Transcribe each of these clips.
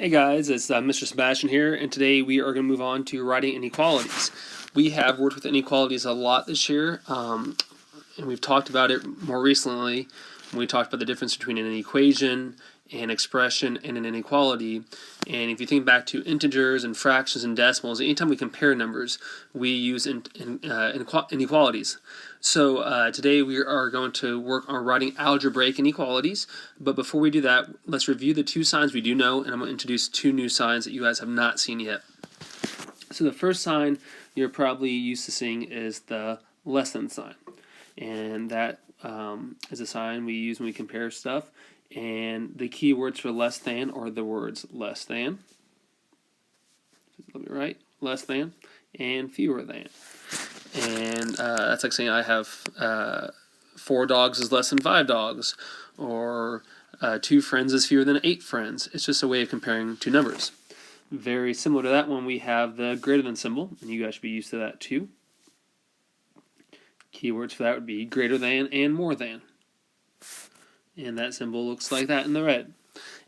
Hey guys, it's Mr. Sebastian here, and today we are going to move on to writing inequalities. We have worked with inequalities a lot this year, and we've talked about it more recently when we talked about the difference between an equation, an expression, and an inequality. And if you think back to integers and fractions and decimals, anytime we compare numbers, we use inequalities. So today we are going to work on writing algebraic inequalities. But before we do that, let's review the two signs we do know, and I'm going to introduce two new signs that you guys have not seen yet. So the first sign you're probably used to seeing is the less than sign. And that is a sign we use when we compare stuff. And the key words for less than are the words less than, let me write, less than, and fewer than. And that's like saying I have 4 dogs is less than 5 dogs, or 2 friends is fewer than 8 friends. It's just a way of comparing two numbers. Very similar to that one, we have the greater than symbol, and you guys should be used to that too. Keywords for that would be greater than and more than. And that symbol looks like that in the red.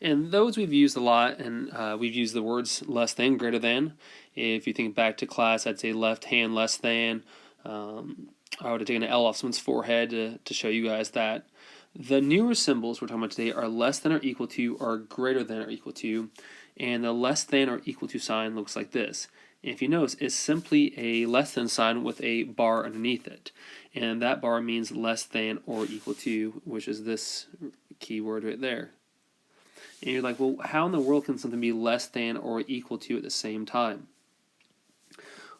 And those we've used a lot, and we've used the words less than, greater than. If you think back to class, I'd say left hand less than. I would have taken an L off someone's forehead to show you guys that. The newer symbols we're talking about today are less than or equal to, or greater than or equal to. And the less than or equal to sign looks like this. And if you notice, it's simply a less than sign with a bar underneath it. And that bar means less than or equal to, which is this keyword right there. And you're like, well, how in the world can something be less than or equal to at the same time?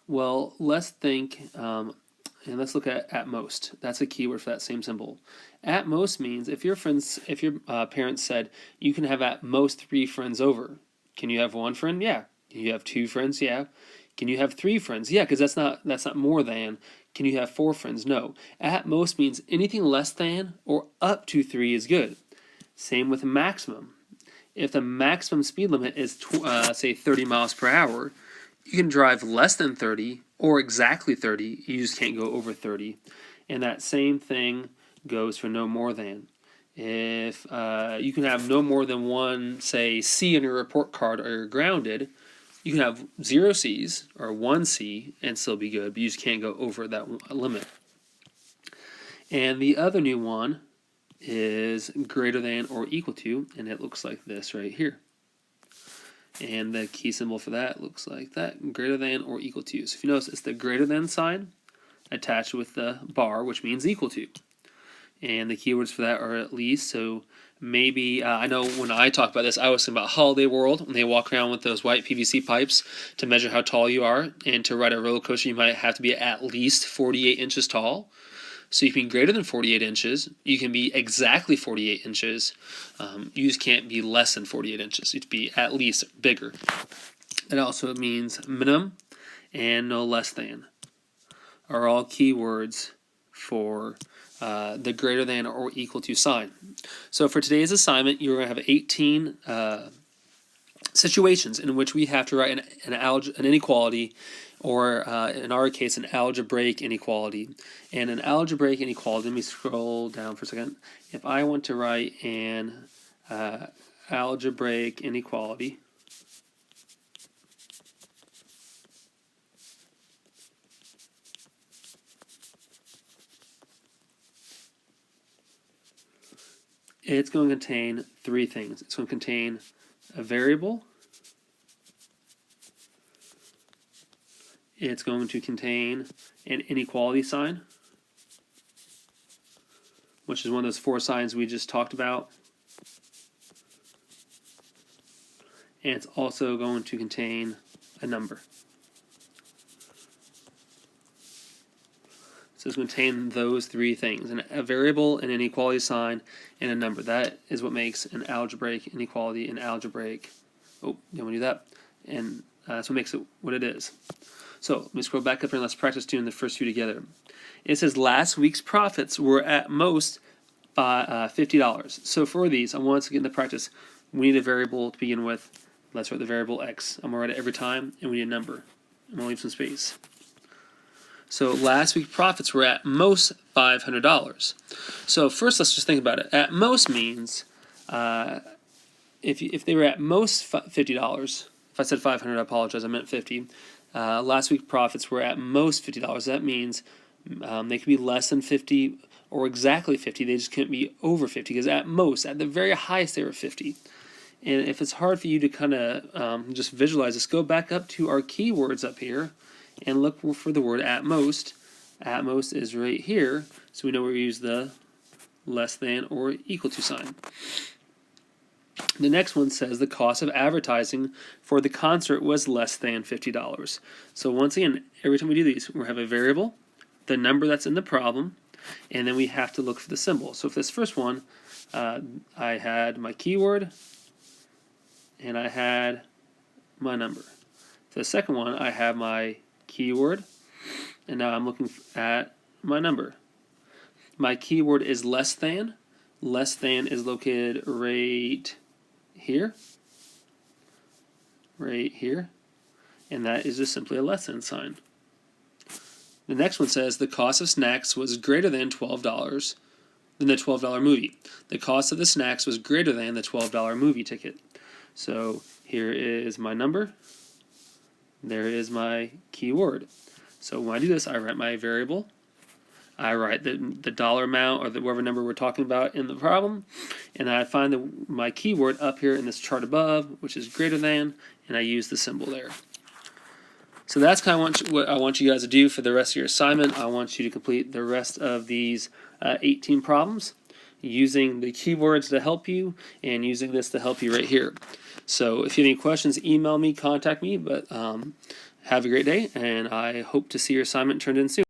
Well, let's think, and let's look at most. That's a keyword for that same symbol. At most means if your parents said you can have at most 3 friends over. Can you have 1 friend? Yeah. Can you have 2 friends? Yeah. Can you have 3 friends? Yeah, because that's not more than. Can you have 4 friends? No. At most means anything less than or up to 3 is good. Same with maximum. If the maximum speed limit is say 30 miles per hour, you can drive less than 30 or exactly 30. You just can't go over 30. And that same thing goes for no more than. If you can have no more than 1, say, C on your report card, or you're grounded, you can have 0 C's or 1 C and still be good, but you just can't go over that limit. And the other new one is greater than or equal to, and it looks like this right here. And the key symbol for that looks like that, greater than or equal to. So if you notice, it's the greater than sign attached with the bar, which means equal to. And the keywords for that are at least. So maybe, I know when I talk about this, I was thinking about Holiday World, when they walk around with those white PVC pipes to measure how tall you are. And to ride a roller coaster, you might have to be at least 48 inches tall. So you can be greater than 48 inches. You can be exactly 48 inches. You just can't be less than 48 inches. You have to be at least bigger. It also means minimum and no less than are all keywords for the greater than or equal to sign. So for today's assignment, you're going to have 18 situations in which we have to write an inequality, or in our case, an algebraic inequality. And an algebraic inequality, let me scroll down for a second. If I want to write an algebraic inequality, it's going to contain 3 things. It's going to contain a variable. It's going to contain an inequality sign, which is one of those 4 signs we just talked about. And it's also going to contain a number. So it's going to contain those 3 things, a variable, an inequality sign, and a number. That is what makes an algebraic inequality an algebraic. Oh, don't want to do that. And that's what makes it what it is. So let me scroll back up here and let's practice doing the first 2 together. It says last week's profits were at most $50. So for these, I want us to get into practice. We need a variable to begin with. Let's write the variable x. I'm going to write it every time, and we need a number. I'm going to leave some space. So last week's profits were at most $500. So first, let's just think about it. At most means if they were at most $50, if I said 500, I apologize, I meant 50. Last week profits were at most $50. That means they could be less than 50 or exactly 50. They just couldn't be over 50 because at most, at the very highest, they were 50. And if it's hard for you to kind of just visualize this, go back up to our keywords up here and look for the word at most. At most is right here, so we know we use the less than or equal to sign. The next one says the cost of advertising for the concert was less than $50. So once again, every time we do these, we have a variable, the number that's in the problem, and then we have to look for the symbol. So for this first one, I had my keyword, and I had my number. For the second one, I have my keyword, and now I'm looking at my number. My keyword is less than. Less than is located right here, and that is just simply a less than sign. The next one says the cost of snacks was greater than $12 than the $12 movie. The cost of the snacks was greater than the $12 movie ticket. So here is my number. There is my keyword. So when I do this, I write my variable. I write the dollar amount or whatever number we're talking about in the problem, and I find my keyword up here in this chart above, which is greater than, and I use the symbol there. So that's kind of what I want you guys to do for the rest of your assignment. I want you to complete the rest of these 18 problems using the keywords to help you and using this to help you right here. So if you have any questions, email me, contact me, but have a great day, and I hope to see your assignment turned in soon.